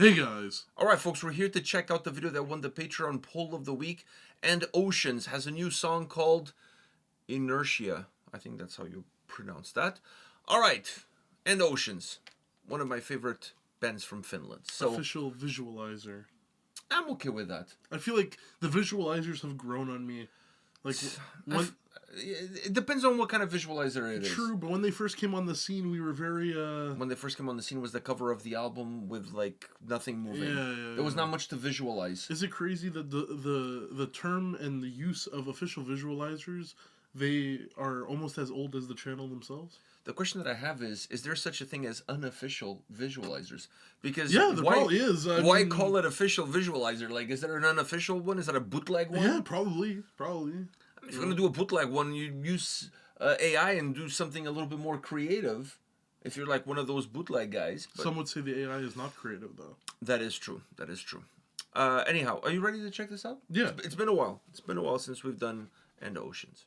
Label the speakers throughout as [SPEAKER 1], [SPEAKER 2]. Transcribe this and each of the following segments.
[SPEAKER 1] Hey guys.
[SPEAKER 2] Alright folks, we're here to check out the video that won the Patreon poll of the week, and Oceans has a new song called Inertiae. I think that's how you pronounce that. Alright, and Oceans, one of my favorite bands from Finland. So
[SPEAKER 1] Official visualizer.
[SPEAKER 2] I'm okay with that.
[SPEAKER 1] I feel like the visualizers have grown on me. Like,
[SPEAKER 2] It depends on what kind of visualizer it is.
[SPEAKER 1] True, but when they first came on the scene, we were very,
[SPEAKER 2] When they first came on the scene was the cover of the album with, like, nothing moving.
[SPEAKER 1] Yeah.
[SPEAKER 2] There was not much to visualize.
[SPEAKER 1] Is it crazy that the term and the use of official visualizers, they are almost as old as the channel themselves?
[SPEAKER 2] The question that I have is there such a thing as unofficial visualizers? Because
[SPEAKER 1] Yeah, there probably is.
[SPEAKER 2] Why call it official visualizer? Like, is there an unofficial one? Is that a bootleg one?
[SPEAKER 1] Yeah, probably.
[SPEAKER 2] If you're going to do a bootleg one, you use AI and do something a little bit more creative. If you're like one of those bootleg guys.
[SPEAKER 1] Some would say the AI is not creative, though.
[SPEAKER 2] That is true. Anyhow, are you ready to check this out?
[SPEAKER 1] Yeah.
[SPEAKER 2] It's been a while. It's been a while since we've done End Oceans.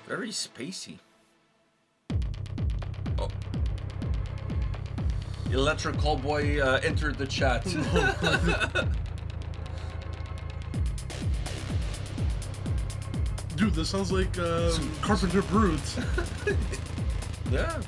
[SPEAKER 2] Very spacey. Oh. Electric Callboy entered the chat.
[SPEAKER 1] Dude, this sounds like Carpenter Brutes.
[SPEAKER 2] Yeah.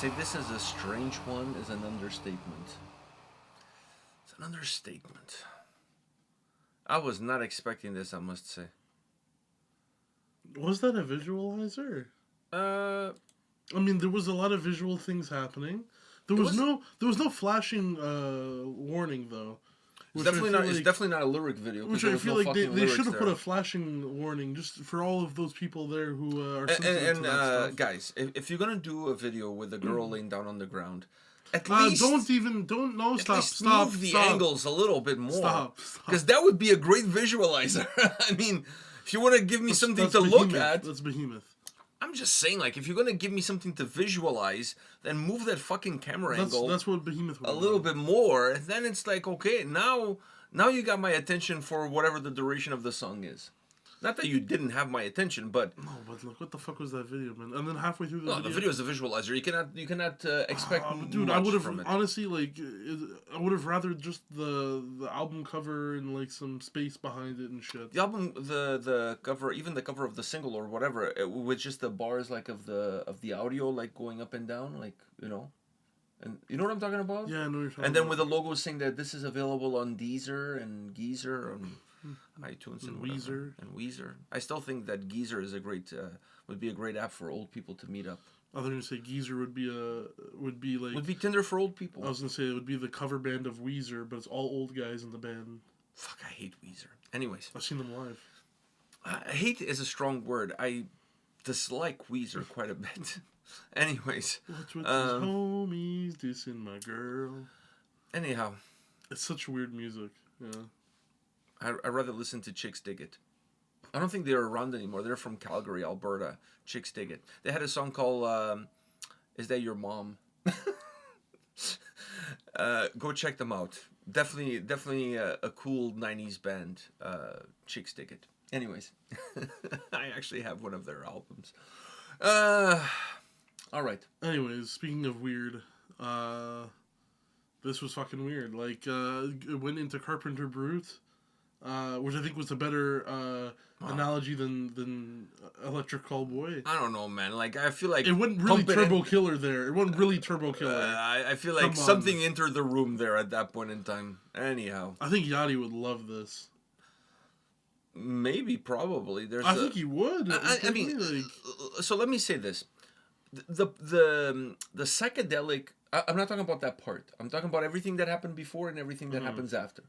[SPEAKER 2] say this is a strange one is an understatement. It's an understatement. I was not expecting this, I must say.
[SPEAKER 1] Was that a visualizer? I mean, there was a lot of visual things happening. There was no flashing warning though.
[SPEAKER 2] It's definitely not a lyric video.
[SPEAKER 1] Which I feel like they should have put a flashing warning just for all of those people there who are sensitive to that stuff.
[SPEAKER 2] Guys, if you're gonna do a video with a girl laying down on the ground, at least
[SPEAKER 1] stop
[SPEAKER 2] move the angles a little bit more.
[SPEAKER 1] Stop.
[SPEAKER 2] Because that would be a great visualizer. I mean, if you want to give me something to look at,
[SPEAKER 1] that's Behemoth.
[SPEAKER 2] I'm just saying, like, if you're gonna give me something to visualize, then move that fucking camera angle.
[SPEAKER 1] That's what Behemoth would
[SPEAKER 2] a little bit more, and then it's like, okay, now you got my attention for whatever the duration of the song is. Not that you didn't have my attention, but
[SPEAKER 1] no, but look, what the fuck was that video, man? And then halfway through the video,
[SPEAKER 2] the video is a visualizer. You cannot expect
[SPEAKER 1] dude,
[SPEAKER 2] much
[SPEAKER 1] I would have
[SPEAKER 2] from it.
[SPEAKER 1] honestly I would have rather just the album cover and like some space behind it and shit.
[SPEAKER 2] The album, the cover, even the cover of the single or whatever, with just the bars like of the audio like going up and down, like, you know. And you know what I'm talking about?
[SPEAKER 1] Yeah, I know what you're talking
[SPEAKER 2] And then
[SPEAKER 1] about.
[SPEAKER 2] with the logo saying that this is available on Deezer and Geezer and iTunes and
[SPEAKER 1] Weezer.
[SPEAKER 2] Weezer. I still think that Geezer is would be a great app for old people to meet up.
[SPEAKER 1] I was gonna say Geezer would be
[SPEAKER 2] Tinder for old people.
[SPEAKER 1] I was gonna say it would be the cover band of Weezer, but it's all old guys in the band.
[SPEAKER 2] Fuck, I hate Weezer. Anyways,
[SPEAKER 1] I've seen them live.
[SPEAKER 2] Hate is a strong word. I dislike Weezer quite a bit. Anyways,
[SPEAKER 1] What's with these homies dissing my girl?
[SPEAKER 2] Anyhow,
[SPEAKER 1] it's such weird music. Yeah.
[SPEAKER 2] I'd rather listen to Chicks Dig It. I don't think they're around anymore. They're from Calgary, Alberta. Chicks Dig It. They had a song called Is That Your Mom? Go check them out. Definitely a cool 90s band. Chicks Dig It. Anyways, I actually have one of their albums. All right.
[SPEAKER 1] Anyways, speaking of weird, this was fucking weird. Like, it went into Carpenter Brute. Which I think was a better analogy than Electric Callboy.
[SPEAKER 2] I don't know, man. Like, I feel like
[SPEAKER 1] it went really Turbo Killer there. It went really Turbo Killer.
[SPEAKER 2] I feel like something entered the room there at that point in time. Anyhow,
[SPEAKER 1] I think Yachty would love this.
[SPEAKER 2] Maybe, probably.
[SPEAKER 1] I think he would.
[SPEAKER 2] I mean, like... so let me say this: the psychedelic. I'm not talking about that part. I'm talking about everything that happened before and everything that happens after.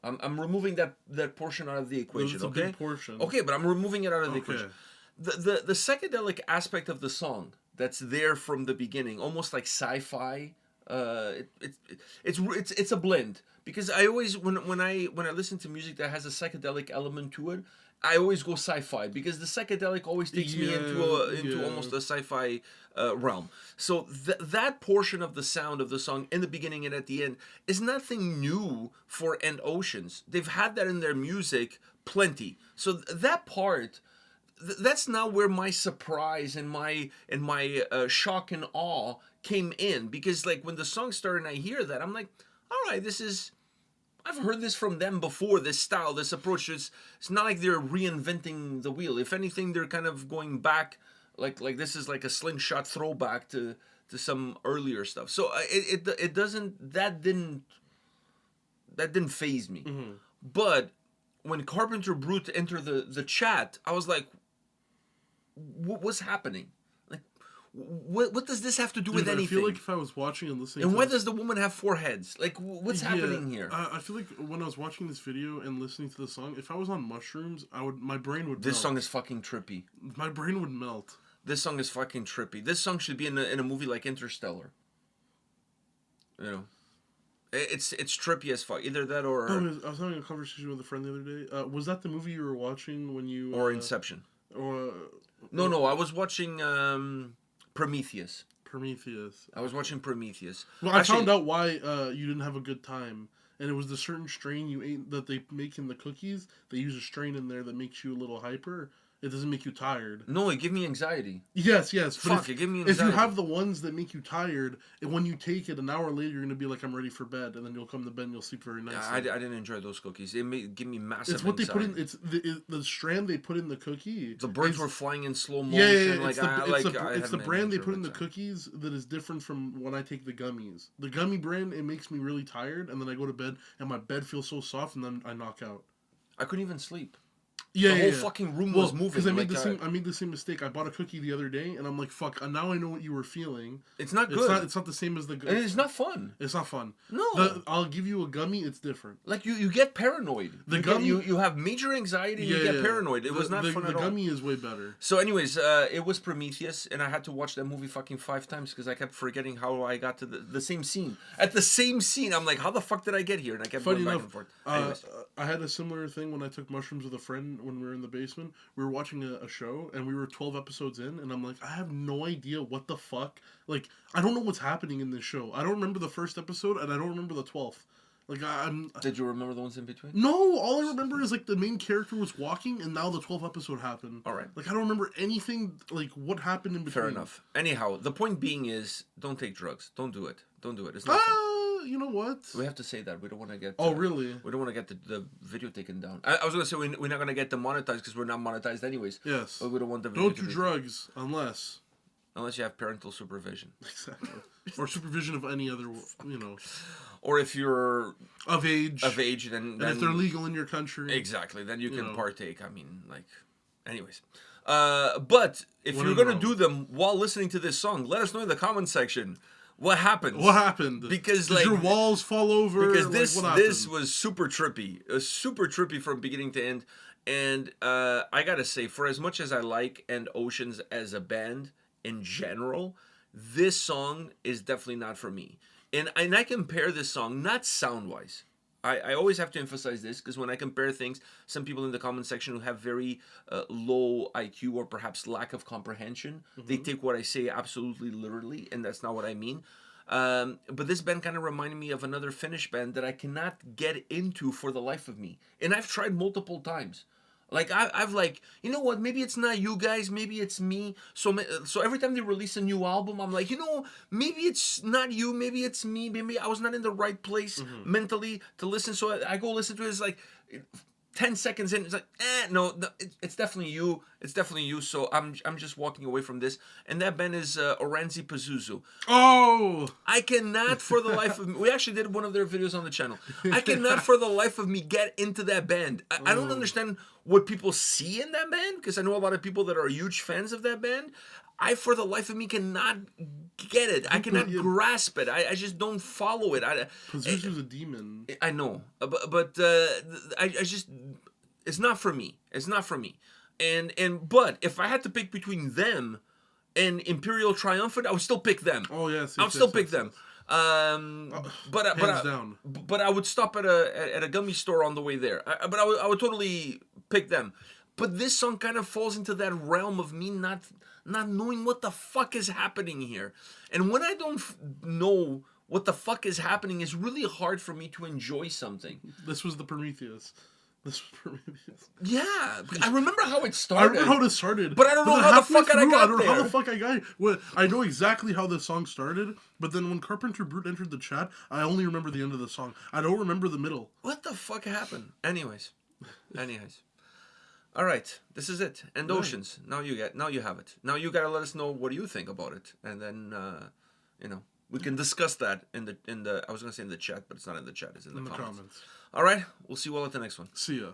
[SPEAKER 2] I'm removing that portion out of the equation.
[SPEAKER 1] It's a big portion.
[SPEAKER 2] Okay, but I'm removing it out of the equation. The psychedelic aspect of the song that's there from the beginning, almost like sci-fi. It's a blend, because I always when I listen to music that has a psychedelic element to it, I always go sci-fi, because the psychedelic always takes me into almost a sci-fi realm. So that portion of the sound of the song in the beginning and at the end is nothing new for End Oceans. They've had that in their music plenty. So that part, that's now where my surprise and my shock and awe came in, because like when the song started and I hear that, I'm like, all right, I've heard this from them before, this style, this approach. It's not like they're reinventing the wheel. If anything, they're kind of going back, like this is like a slingshot throwback to some earlier stuff. So it doesn't, that didn't faze me. Mm-hmm. But when Carpenter Brute entered the chat, I was like, what's happening? What does this have to do with anything?
[SPEAKER 1] I feel like if I was watching and listening...
[SPEAKER 2] And why does the woman have 4 heads? Like, what's happening here?
[SPEAKER 1] I feel like when I was watching this video and listening to the song, if I was on mushrooms, my brain would melt.
[SPEAKER 2] This song is fucking trippy.
[SPEAKER 1] My brain would melt.
[SPEAKER 2] This song is fucking trippy. This song should be in a movie like Interstellar. You know? It's trippy as fuck. Either that or...
[SPEAKER 1] I was having a conversation with a friend the other day. Was that the movie you were watching when you...
[SPEAKER 2] Or Inception.
[SPEAKER 1] Or...
[SPEAKER 2] No, I was watching... Prometheus. I was watching Prometheus.
[SPEAKER 1] Well, I found out why you didn't have a good time, and it was the certain strain you ate that they make in the cookies. They use a strain in there that makes you a little hyper, It doesn't make you tired.
[SPEAKER 2] No, it gave me anxiety.
[SPEAKER 1] Yes, yes. But
[SPEAKER 2] Fuck, it gave me
[SPEAKER 1] if
[SPEAKER 2] anxiety.
[SPEAKER 1] you have the ones that make you tired, and when you take it, an hour later, you're going to be like, I'm ready for bed. And then you'll come to bed and you'll sleep very nicely.
[SPEAKER 2] I didn't enjoy those cookies. It give me massive
[SPEAKER 1] It's what
[SPEAKER 2] anxiety.
[SPEAKER 1] they put in. It's the strand they put in the cookie.
[SPEAKER 2] The birds were flying in slow motion.
[SPEAKER 1] Yeah.
[SPEAKER 2] It's
[SPEAKER 1] the brand they put in the cookies that is different from when I take the gummies. The gummy brand, it makes me really tired, and then I go to bed, and my bed feels so soft, and then I knock out.
[SPEAKER 2] I couldn't even sleep.
[SPEAKER 1] Yeah,
[SPEAKER 2] the whole fucking room was moving.
[SPEAKER 1] Because I made the same mistake. I bought a cookie the other day, and I'm like, "Fuck!" Now I know what you were feeling.
[SPEAKER 2] It's not good.
[SPEAKER 1] It's not the same as the.
[SPEAKER 2] And it's not fun.
[SPEAKER 1] It's not fun.
[SPEAKER 2] No.
[SPEAKER 1] I'll give you a gummy. It's different.
[SPEAKER 2] Like you get paranoid. You have major anxiety. And you get paranoid. It was not fun at all.
[SPEAKER 1] The gummy is way better.
[SPEAKER 2] So, anyways, it was Prometheus, and I had to watch that movie fucking 5 times because I kept forgetting how I got to the same scene. At the same scene, I'm like, "How the fuck did I get here?" And I kept going back and forth.
[SPEAKER 1] I had a similar thing when I took mushrooms with a friend when we were in the basement. We were watching a show, and we were 12 episodes in, and I'm like, I have no idea what the fuck. Like, I don't know what's happening in this show. I don't remember the first episode, and I don't remember the 12th. Like,
[SPEAKER 2] Did you remember the ones in between?
[SPEAKER 1] No, all I remember is, like, the main character was walking, and now the 12th episode happened.
[SPEAKER 2] All right.
[SPEAKER 1] Like, I don't remember anything, like, what happened in between.
[SPEAKER 2] Fair enough. Anyhow, the point being is, don't take drugs. Don't do it. Don't do it. It's not fun.
[SPEAKER 1] You know what?
[SPEAKER 2] We have to say that. We don't want to get...
[SPEAKER 1] really?
[SPEAKER 2] We don't want to get the video taken down. I was going to say we're not going to get demonetized because we're not monetized anyways.
[SPEAKER 1] Yes.
[SPEAKER 2] But we don't want the video
[SPEAKER 1] Don't do drugs unless
[SPEAKER 2] you have parental supervision.
[SPEAKER 1] Exactly. Or supervision of any other,
[SPEAKER 2] Or if you're...
[SPEAKER 1] Of age,
[SPEAKER 2] then...
[SPEAKER 1] And if they're legal in your country.
[SPEAKER 2] Exactly. Then you can partake. I mean, like... Anyways. But if you're going to do them while listening to this song, let us know in the comment section. What happened?
[SPEAKER 1] What happened?
[SPEAKER 2] Because
[SPEAKER 1] Did your walls fall over?
[SPEAKER 2] Because this was super trippy. It was super trippy from beginning to end. And I gotta say, for as much as I like And Oceans as a band in general, this song is definitely not for me. And I compare this song, not sound-wise. I always have to emphasize this, because when I compare things, some people in the comment section who have very low IQ or perhaps lack of comprehension, they take what I say absolutely literally, and that's not what I mean. But this band kind of reminded me of another Finnish band that I cannot get into for the life of me. And I've tried multiple times. Like, I've like, you know what, maybe it's not you guys, maybe it's me. So every time they release a new album, I'm like, maybe it's not you, maybe it's me, maybe I was not in the right place mentally to listen. So I go listen to it, it's like 10 seconds in, it's like, no, it's definitely you. It's definitely you. So I'm just walking away from this. And that band is Oranzi Pazuzu.
[SPEAKER 1] Oh!
[SPEAKER 2] I cannot for the life of me. We actually did one of their videos on the channel. I cannot for the life of me get into that band. I don't understand what people see in that band, because I know a lot of people that are huge fans of that band. I, for the life of me, cannot get it. I cannot grasp it. I just don't follow it.
[SPEAKER 1] Pazuzu's a demon.
[SPEAKER 2] I know. But I just... It's not for me. It's not for me. But if I had to pick between them and Imperial Triumphant, I would still pick them.
[SPEAKER 1] Oh, yes.
[SPEAKER 2] I would still pick them. But I would stop at a gummy store on the way there. But I would totally pick them. But this song kind of falls into that realm of me not knowing what the fuck is happening here. And when I don't know what the fuck is happening, it's really hard for me to enjoy something.
[SPEAKER 1] This was the Prometheus.
[SPEAKER 2] Yeah, I remember how it started.
[SPEAKER 1] I remember how it started,
[SPEAKER 2] but I don't know how the fuck I got there.
[SPEAKER 1] I don't know how the fuck I got. Well, I know exactly how the song started, but then when Carpenter Brute entered the chat, I only remember the end of the song. I don't remember the middle.
[SPEAKER 2] What the fuck happened? Anyways, all right, this is it. And Oceans. Now you have it. Now you gotta let us know what do you think about it, and then we can discuss that in the I was gonna say in the chat, but it's not in the chat. It's in the comments. All right, we'll see you all at the next one.
[SPEAKER 1] See ya.